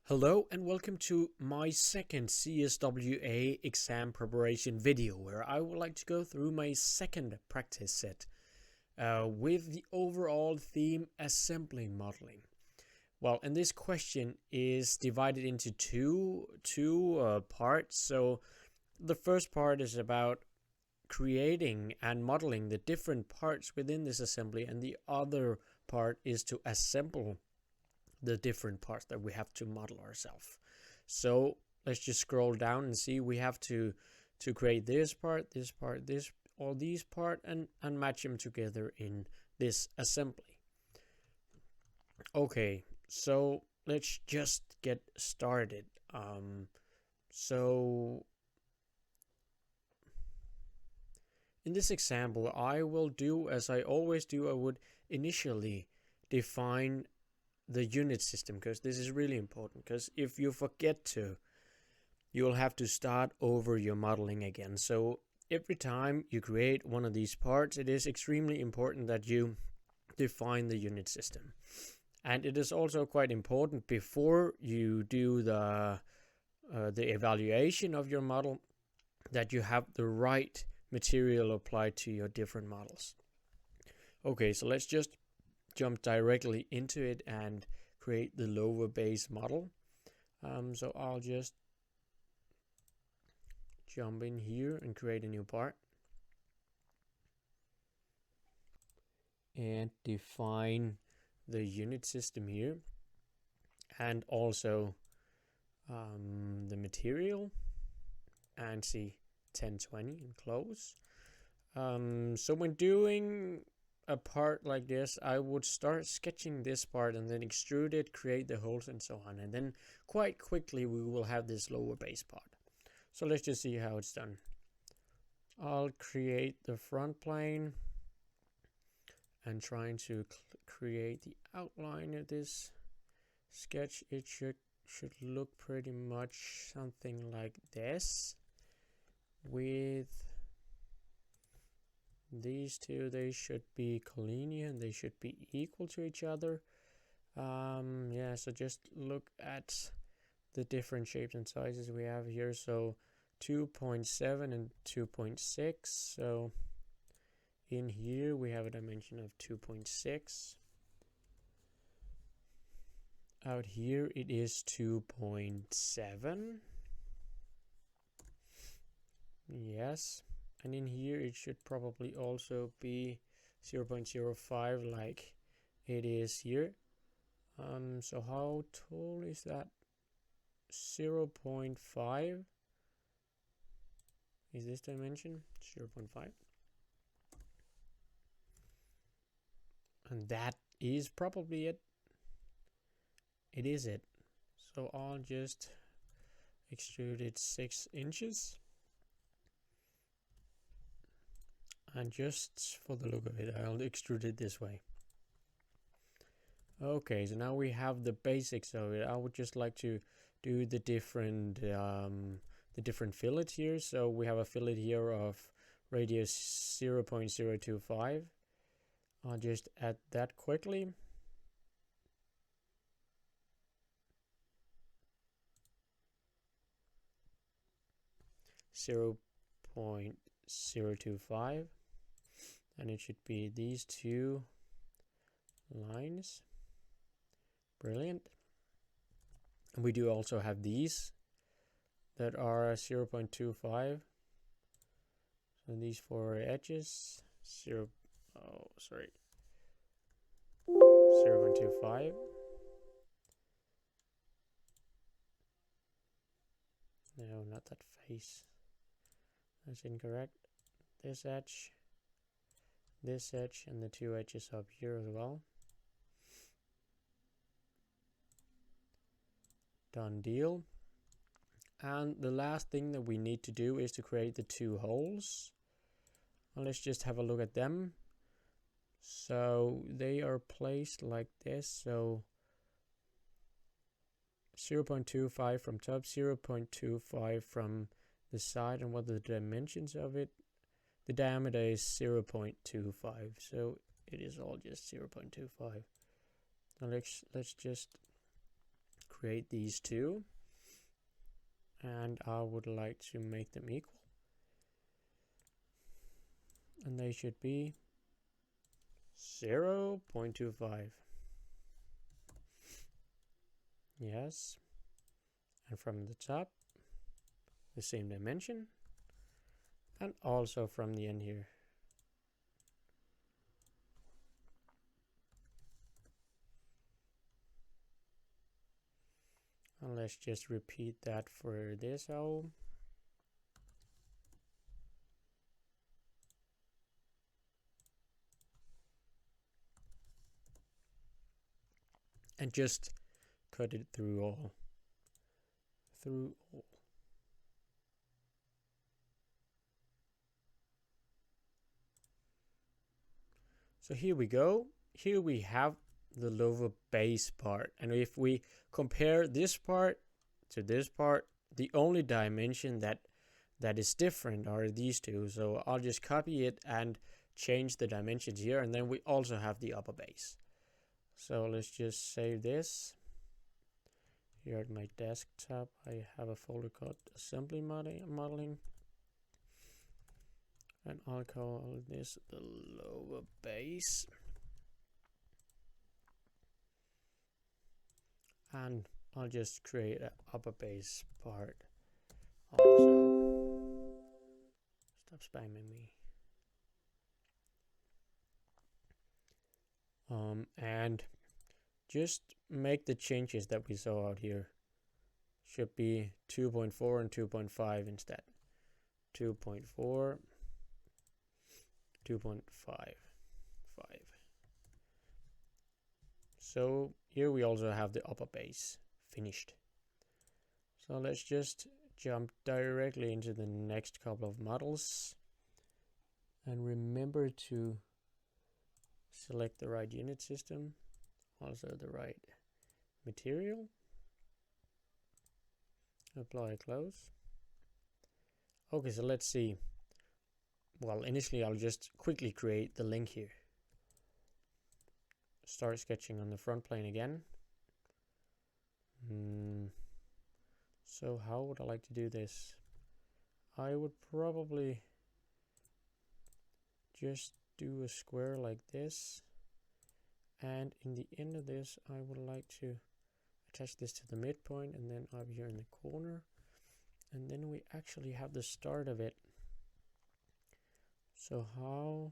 Hello and welcome to my second CSWA exam preparation video where I would like to go through my second practice set with the overall theme assembly modeling. Well, and this question is divided into two parts. So the first part is about creating and modeling the different parts within this assembly, and the other part is to assemble the different parts that we have to model ourselves. So let's just scroll down and see we have to create this part, all these part, and match them together in this assembly. Okay, so let's just get started. So in this example, I will do as I always do. I would initially define the unit system, because this is really important, because if you forget to, you'll have to start over your modeling again. So every time you create one of these parts, it is extremely important that you define the unit system. And it is also quite important before you do the evaluation of your model that you have the right material applied to your different models. Okay, so let's just jump directly into it and create the lower base model. So I'll just jump in here and create a new part and define the unit system here, and also the material, and see 1020 and close. So when doing a part like this, I would start sketching this part and then extrude it, create the holes and so on, and then quite quickly we will have this lower base part. So let's just see how it's done. I'll create the front plane and trying to create the outline of this sketch. It should look pretty much something like this, with these two, they should be collinear and they should be equal to each other. Yeah, so just look at the different shapes and sizes we have here. So 2.7 and 2.6. So in here we have a dimension of 2.6. Out here it is 2.7. Yes. And in here it should probably also be 0.05 like it is here. So how tall is that? 0.5 is this dimension, 0.5. And that is probably it. It is it. So I'll just extrude it 6 inches. And just for the look of it, I'll extrude it this way. Okay, so now we have the basics of it. I would just like to do the different fillets here. So we have a fillet here of radius 0.025. I'll just add that quickly. .025, and it should be these two lines. Brilliant. And we do also have these that are 0.25. So these four edges, 0.25. No, not that face. That's incorrect. This edge, and the two edges up here as well. Done deal. And the last thing that we need to do is to create the two holes. And let's just have a look at them. So they are placed like this. So 0.25 from top, 0.25 from the side, and what are the dimensions of it? The diameter is 0.25, so it is all just 0.25. Now let's just create these two, and I would like to make them equal, and they should be 0.25. Yes, and from the top the same dimension, and also from the end here. And let's just repeat that for this hole. And just cut it through all. So here we go. Here we have the lower base part. And if we compare this part to this part, the only dimension that is different are these two. So I'll just copy it and change the dimensions here. And then we also have the upper base. So let's just save this. Here at my desktop, I have a folder called assembly modeling. And I'll call this the lower base. And I'll just create an upper base part also. Stop spamming me. And just make the changes that we saw out here. Should be 2.4 and 2.5 instead. 2.4, 2.5. So here we also have the upper base finished. So let's just jump directly into the next couple of models. And remember to select the right unit system, also the right material. Apply close. Okay, so let's see. Well, initially I'll just quickly create the link here. Start sketching on the front plane again. So how would I like to do this? I would probably just do a square like this, and in the end of this I would like to attach this to the midpoint, and then up here in the corner, and then we actually have the start of it. So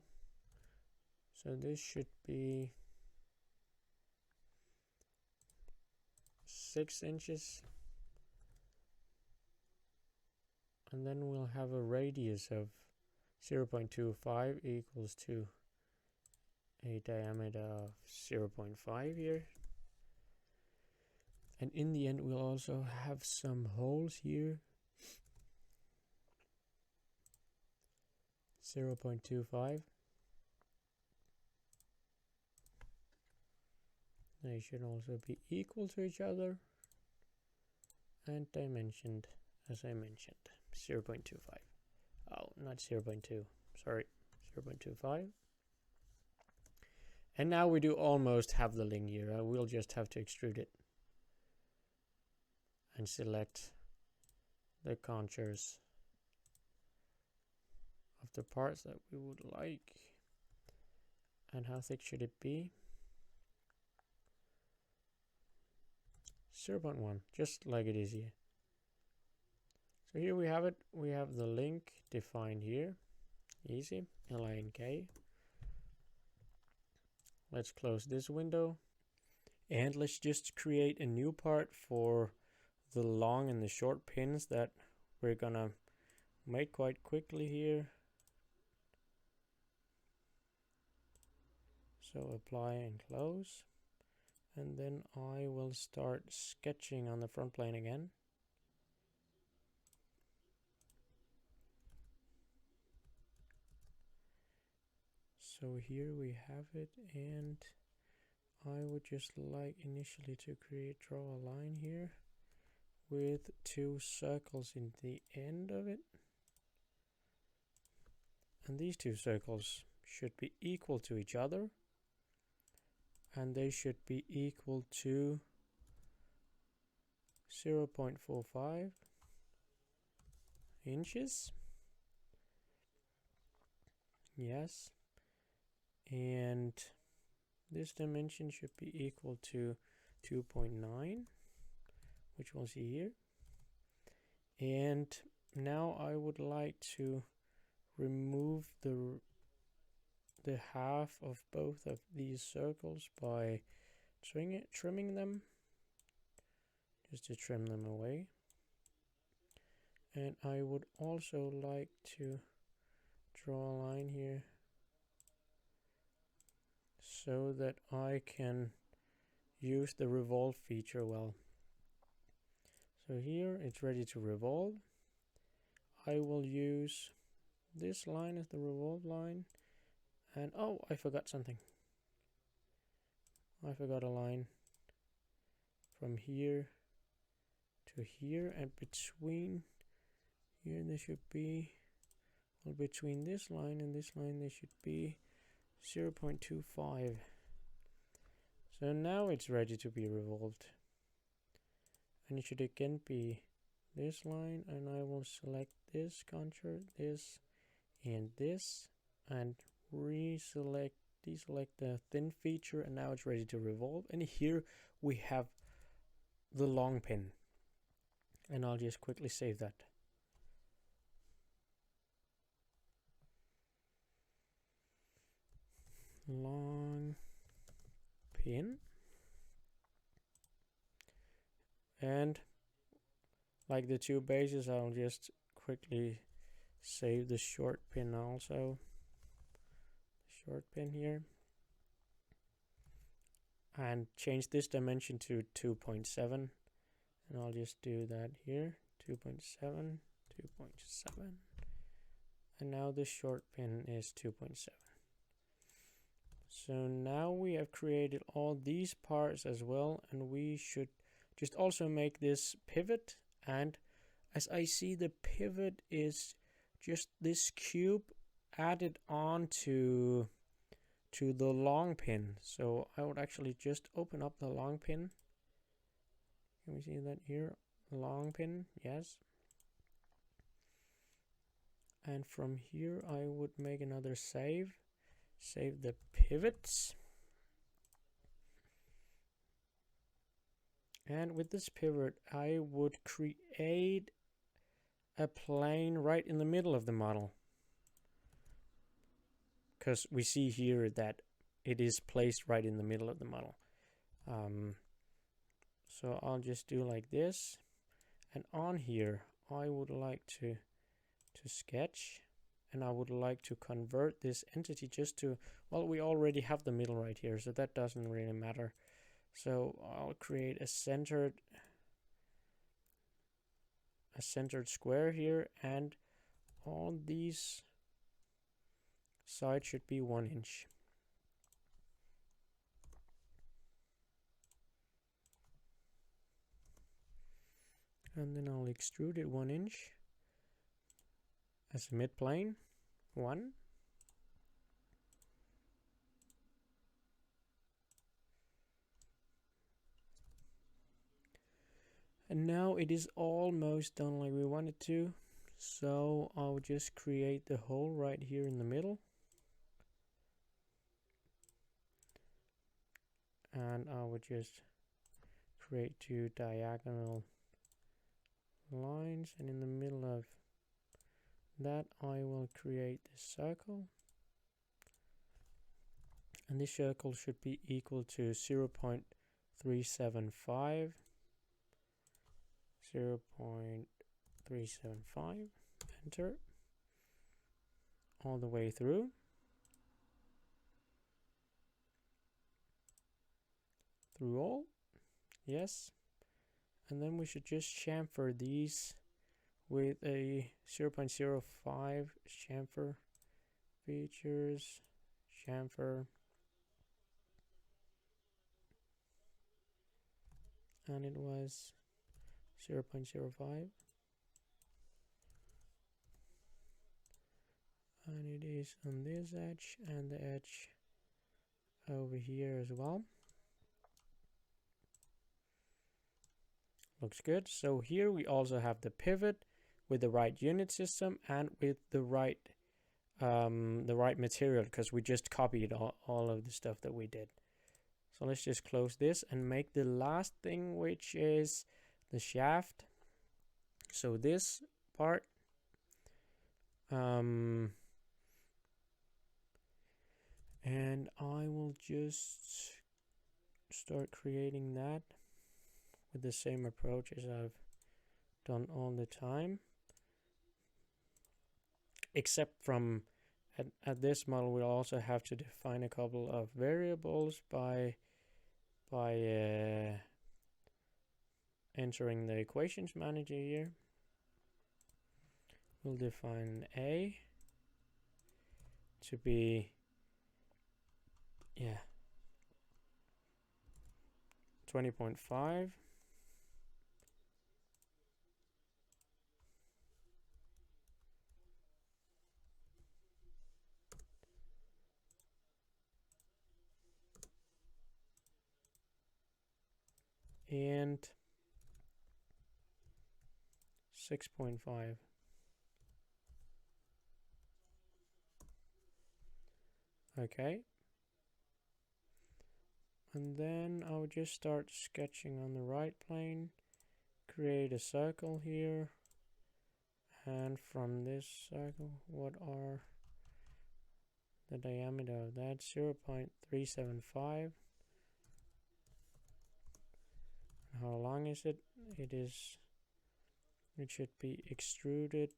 this should be 6 inches, and then we'll have a radius of 0.25 equals to a diameter of 0.5 here. And in the end we'll also have some holes here. 0.25. They should also be equal to each other and dimensioned as I mentioned. 0.25. Oh, not 0.2. Sorry, 0.25. And now we do almost have the link here. We'll just have to extrude it and select the contours of the parts that we would like. And how thick should it be? 0.1, just like it is here. So here we have it. We have the link defined here. Easy, LINK. Let's close this window. And let's just create a new part for the long and the short pins that we're gonna make quite quickly here. So apply and close. And then I will start sketching on the front plane again. So here we have it, and I would just like initially to draw a line here with 2 circles in the end of it. And these 2 circles should be equal to each other, and they should be equal to 0.45 inches. Yes. And this dimension should be equal to 2.9, which we'll see here. And now I would like to remove the half of both of these circles by trimming them, just to trim them away. And I would also like to draw a line here so that I can use the revolve feature well. So here it's ready to revolve. I will use this line as the revolve line. And oh, I forgot something. I forgot a line from here to here, and between here there should be, well, between this line and this line there should be 0.25. So now it's ready to be revolved. And it should again be this line, and I will select this contour, this, and this, and deselect the thin feature, and now it's ready to revolve. And here we have the long pin, and I'll just quickly save that. Long pin. And like the two bases, I'll just quickly save the short pin also. Short pin here. And change this dimension to 2.7. And I'll just do that here. 2.7, 2.7. And now the short pin is 2.7. So now we have created all these parts as well, and we should just also make this pivot. And as I see, the pivot is just this cube added on to the long pin. So I would actually just open up the long pin. Can we see that here? Long pin, yes. And from here I would make another save the pivots. And with this pivot, I would create a plane right in the middle of the model, because we see here that it is placed right in the middle of the model. So I'll just do like this, and on here I would like to sketch, and I would like to convert this entity just to, well, we already have the middle right here, so that doesn't really matter. So I'll create a centered square here, and all these sides should be 1 inch. And then I'll extrude it 1 inch as a mid plane. 1. And now it is almost done like we wanted to. So I'll just create the hole right here in the middle. And I would just create 2 diagonal lines, and in the middle of that I will create this circle. And this circle should be equal to 0.375. 0.375, enter, all the way through. Through all, yes. And then we should just chamfer these with a 0.05 chamfer, features, chamfer, and it was 0.05, and it is on this edge and the edge over here as well. Looks good. So here we also have the pivot with the right unit system and with the right material, because we just copied all of the stuff that we did. So let's just close this and make the last thing, which is the shaft. So this part, and I will just start creating that with the same approach as I've done all the time, except from at this model we'll also have to define a couple of variables by entering the equations manager here. We'll define A to be 20.5, and 6.5. Okay. And then I'll just start sketching on the right plane, create a circle here, and from this circle, what are the diameter of that? 0.375. How long is it? It should be extruded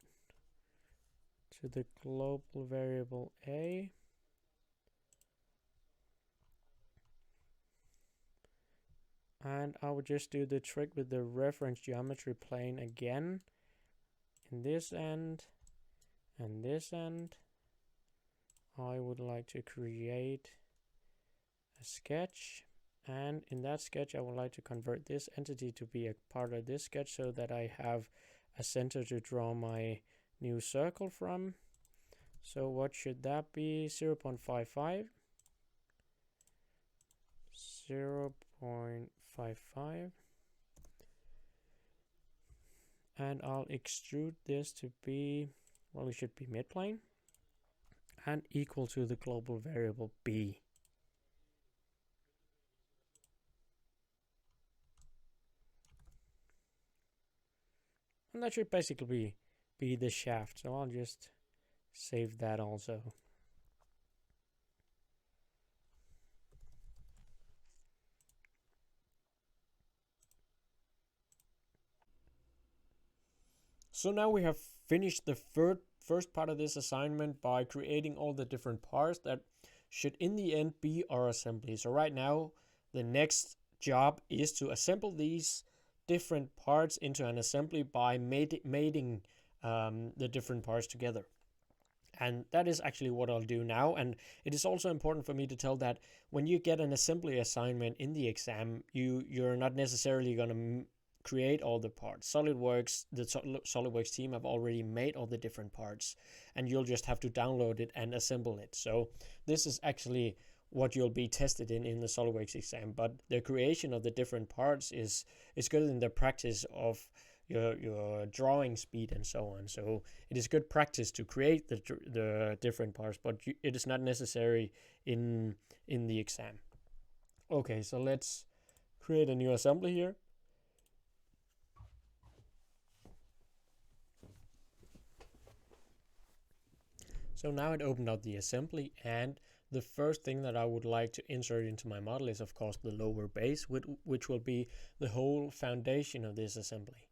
to the global variable A. And I will just do the trick with the reference geometry plane again. In this end and this end, I would like to create a sketch. And in that sketch, I would like to convert this entity to be a part of this sketch so that I have a center to draw my new circle from. So what should that be? 0.55. 0.55. And I'll extrude this to be, well, it should be midplane and equal to the global variable B. And that should basically be the shaft. So I'll just save that also. So now we have finished the first part of this assignment by creating all the different parts that should in the end be our assembly. So right now, the next job is to assemble these different parts into an assembly by mating the different parts together. And that is actually what I'll do now. And it is also important for me to tell that when you get an assembly assignment in the exam, you're not necessarily going to create all the parts. SolidWorks, the SolidWorks team have already made all the different parts, and you'll just have to download it and assemble it. So this is actually what you'll be tested in the SolidWorks exam. But the creation of the different parts is good in the practice of your drawing speed and so on. So it is good practice to create the different parts, but it is not necessary in the exam. Okay, so let's create a new assembly here. So now it opened up the assembly, and the first thing that I would like to insert into my model is of course the lower base, which will be the whole foundation of this assembly.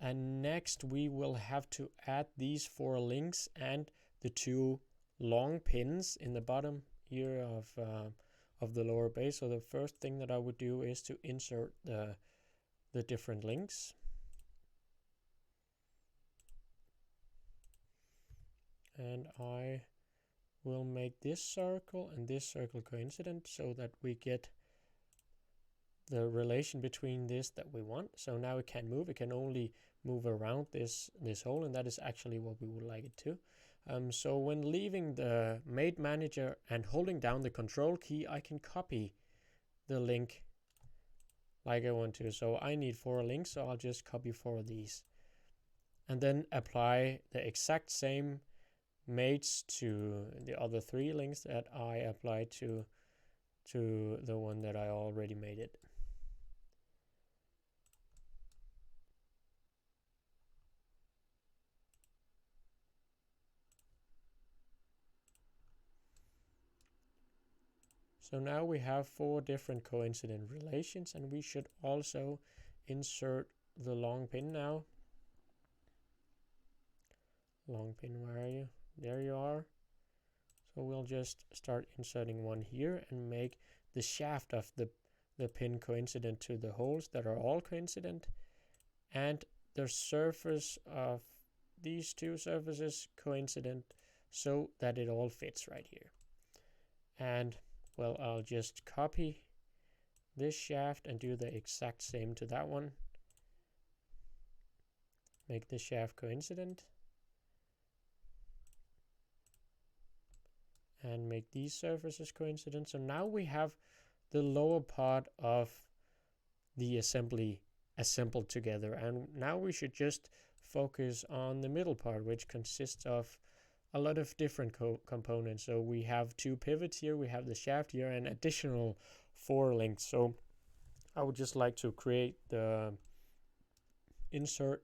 And next we will have to add these 4 links and the 2 long pins in the bottom here of the lower base. So the first thing that I would do is to insert the different links. And I will make this circle and this circle coincident so that we get the relation between this that we want. So now it can move. It can only move around this hole, and that is actually what we would like it to. So when leaving the Mate Manager and holding down the Control key, I can copy the link like I want to. So I need 4 links, so I'll just copy 4 of these. And then apply the exact same mates to the other 3 links that I applied to the one that I already made it. So now we have 4 different coincident relations, and we should also insert the long pin now. Long pin, where are you? There you are. So we'll just start inserting one here and make the shaft of the pin coincident to the holes that are all coincident, and the surface of these 2 surfaces coincident, so that it all fits right here. And well, I'll just copy this shaft and do the exact same to that one. Make the shaft coincident. And make these surfaces coincident. So now we have the lower part of the assembly assembled together. And now we should just focus on the middle part, which consists of a lot of different components. So we have 2 pivots here, we have the shaft here, and additional 4 links. So I would just like to create the insert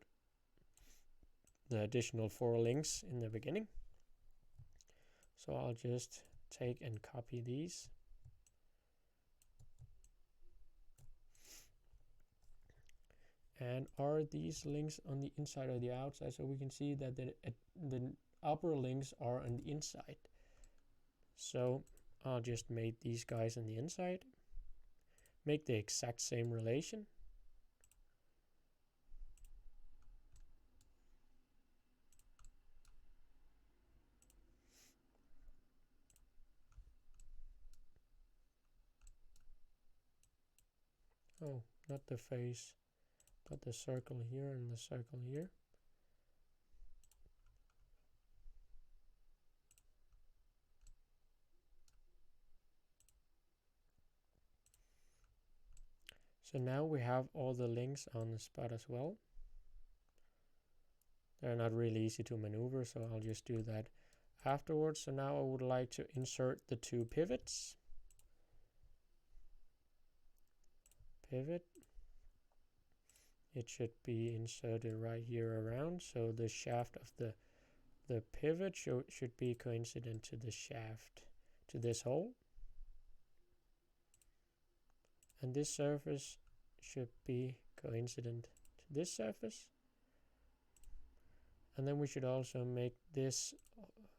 the additional 4 links in the beginning. So I'll just take and copy these. And are these links on the inside or the outside? So we can see that the upper links are on the inside. So I'll just make these guys on the inside. Make the exact same relation. Oh, not the face, but the circle here and the circle here. So now we have all the links on the spot as well. They're not really easy to maneuver, so I'll just do that afterwards. So now I would like to insert the 2 pivots. Pivot. It should be inserted right here around, so the shaft of the pivot should be coincident to the shaft, to this hole. And this surface should be coincident to this surface. And then we should also make this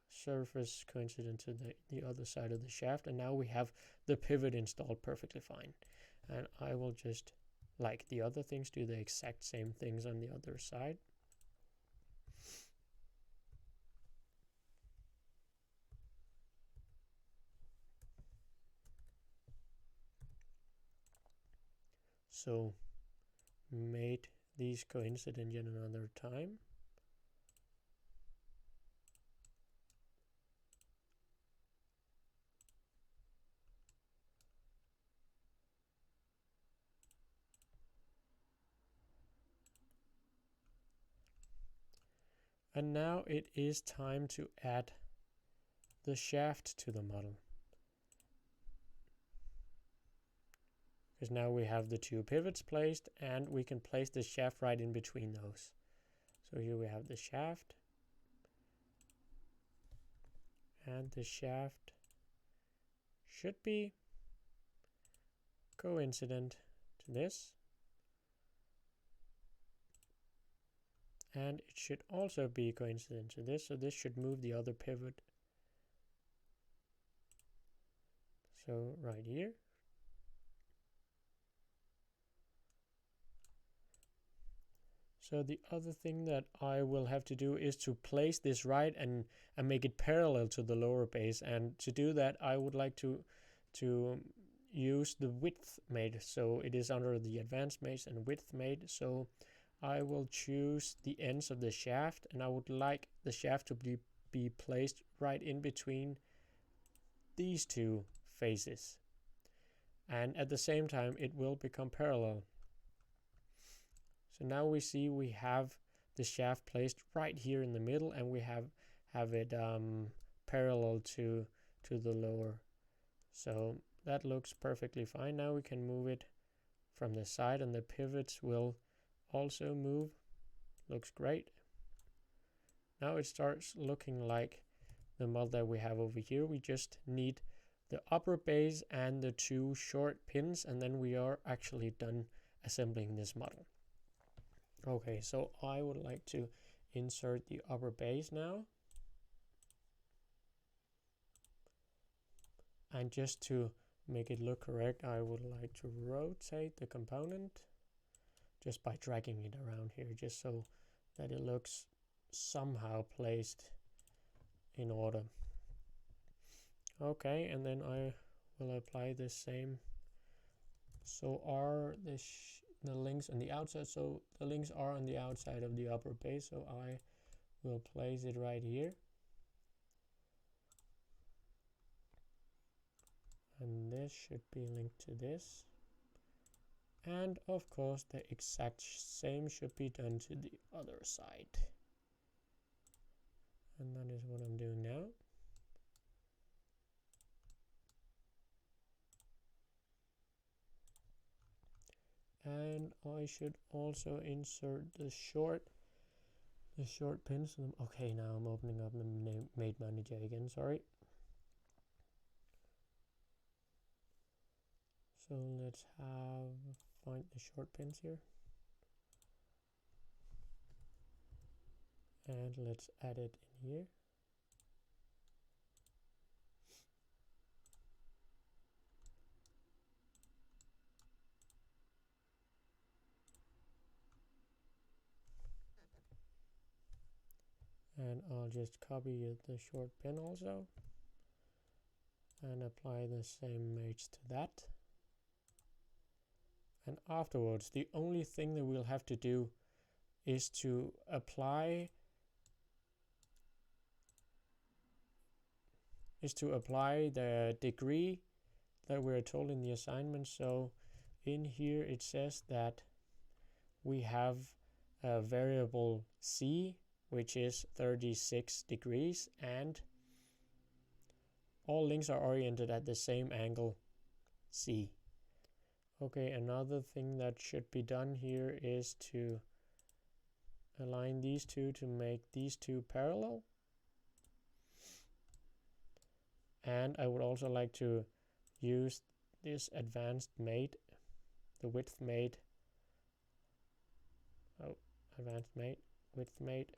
surface coincident to the other side of the shaft. And now we have the pivot installed perfectly fine. And I will just, like the other things, do the exact same things on the other side. So made these coincident yet another time. And now it is time to add the shaft to the model. Because now we have the 2 pivots placed, and we can place the shaft right in between those. So here we have the shaft. And the shaft should be coincident to this. And it should also be coincident to this, so this should move the other pivot. So right here. So the other thing that I will have to do is to place this right and make it parallel to the lower base. And to do that, I would like to use the width mate. So it is under the advanced mates and width mate. So I will choose the ends of the shaft, and I would like the shaft to be placed right in between these 2 faces. And at the same time, it will become parallel. So now we see we have the shaft placed right here in the middle, and we have it parallel to the lower. So that looks perfectly fine. Now we can move it from the side, and the pivots will also move. Looks great. Now it starts looking like the model that we have over here. We just need the upper base and the 2 short pins, and then we are actually done assembling this model. Okay, so I would like to insert the upper base now. And just to make it look correct, I would like to rotate the component just by dragging it around here, just so that it looks somehow placed in order. Okay, and then I will apply the same. So are the links on the outside, so the links are on the outside of the upper base, so I will place it right here. And this should be linked to this. And of course the exact same should be done to the other side. And that is what I'm doing now. And I should also insert the short pins. Okay, now I'm opening up the Made Manager again, sorry. So let's find the short pins here. And let's add it in here. And I'll just copy the short pin also and apply the same match to that. And afterwards, the only thing that we'll have to do is to apply the degree that we're told in the assignment. So in here it says that we have a variable C, which is 36 degrees, and all links are oriented at the same angle, C. Okay, another thing that should be done here is to align these two to make these two parallel. And I would also like to use this advanced mate, the width mate, width mate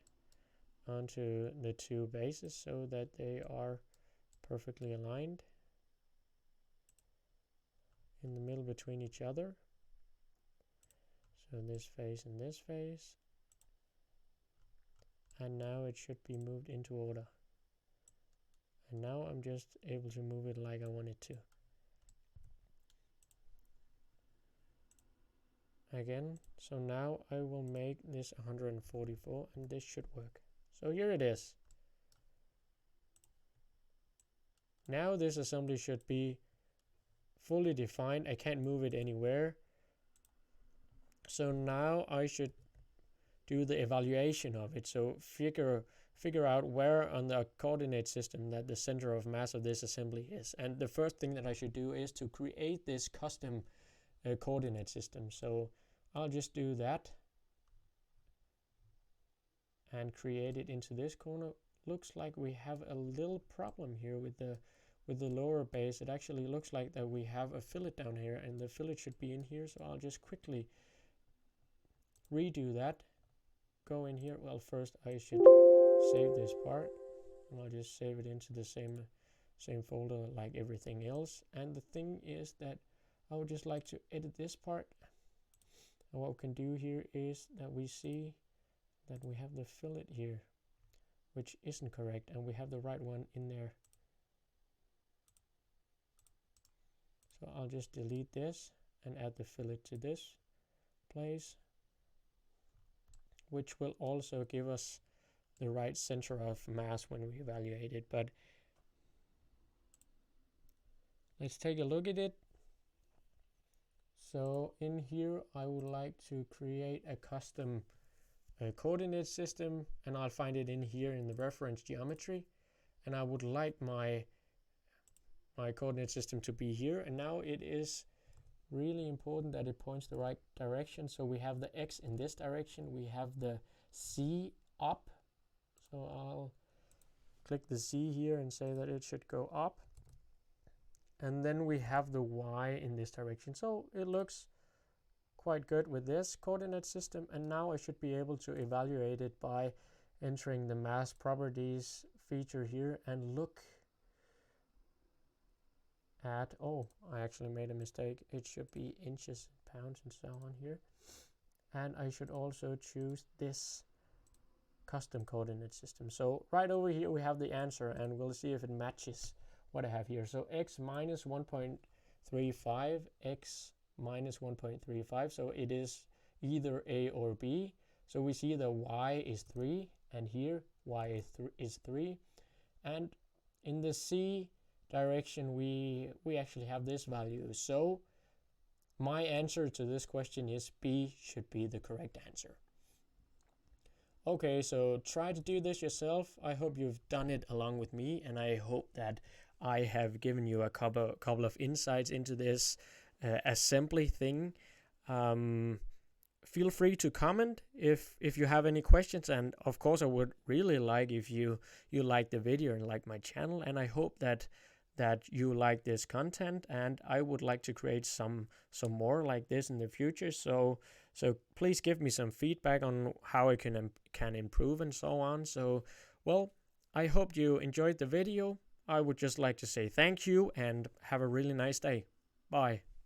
onto the 2 bases so that they are perfectly aligned in the middle between each other. So this face and this face. And now it should be moved into order. And now I'm just able to move it like I want it to. Again, so now I will make this 144 and this should work. So here it is. Now this assembly should be fully defined. I can't move it anywhere. So now I should do the evaluation of it. So figure out where on the coordinate system that the center of mass of this assembly is. And the first thing that I should do is to create this custom coordinate system. So I'll just do that and create it into this corner. Looks like we have a little problem here with the lower base. It actually looks like that we have a fillet down here, and the fillet should be in here. So I'll just quickly redo that. Go in here. Well, first I should save this part, and I'll just save it into the same folder like everything else. And the thing is that I would just like to edit this part. And what we can do here is that we see that we have the fillet here, which isn't correct, and we have the right one in there. So I'll just delete this and add the fillet to this place, which will also give us the right center of mass when we evaluate it. But let's take a look at it. So in here, I would like to create a custom coordinate system, and I'll find it in here in the reference geometry. And I would like my coordinate system to be here. And now it is really important that it points the right direction. So we have the X in this direction. We have the Z up. So I'll click the Z here and say that it should go up. And then we have the Y in this direction. So it looks quite good with this coordinate system. And now I should be able to evaluate it by entering the mass properties feature here and look at, oh, I actually made a mistake. It should be inches, pounds, and so on here. And I should also choose this custom coordinate system. So right over here we have the answer, and we'll see if it matches what I have here. So x minus 1.35, x minus 1.35. So it is either A or B. So we see the y is 3, and here y is 3. And in the C direction, we actually have this value. So my answer to this question is B should be the correct answer. Okay, so try to do this yourself. I hope you've done it along with me, and I hope that I have given you a couple of insights into this assembly thing. Feel free to comment if you have any questions, and of course I would really like if you like the video and like my channel, and I hope that you like this content, and I would like to create some more like this in the future. So please give me some feedback on how I can improve and so on. So, well, I hope you enjoyed the video. I would just like to say thank you and have a really nice day. Bye.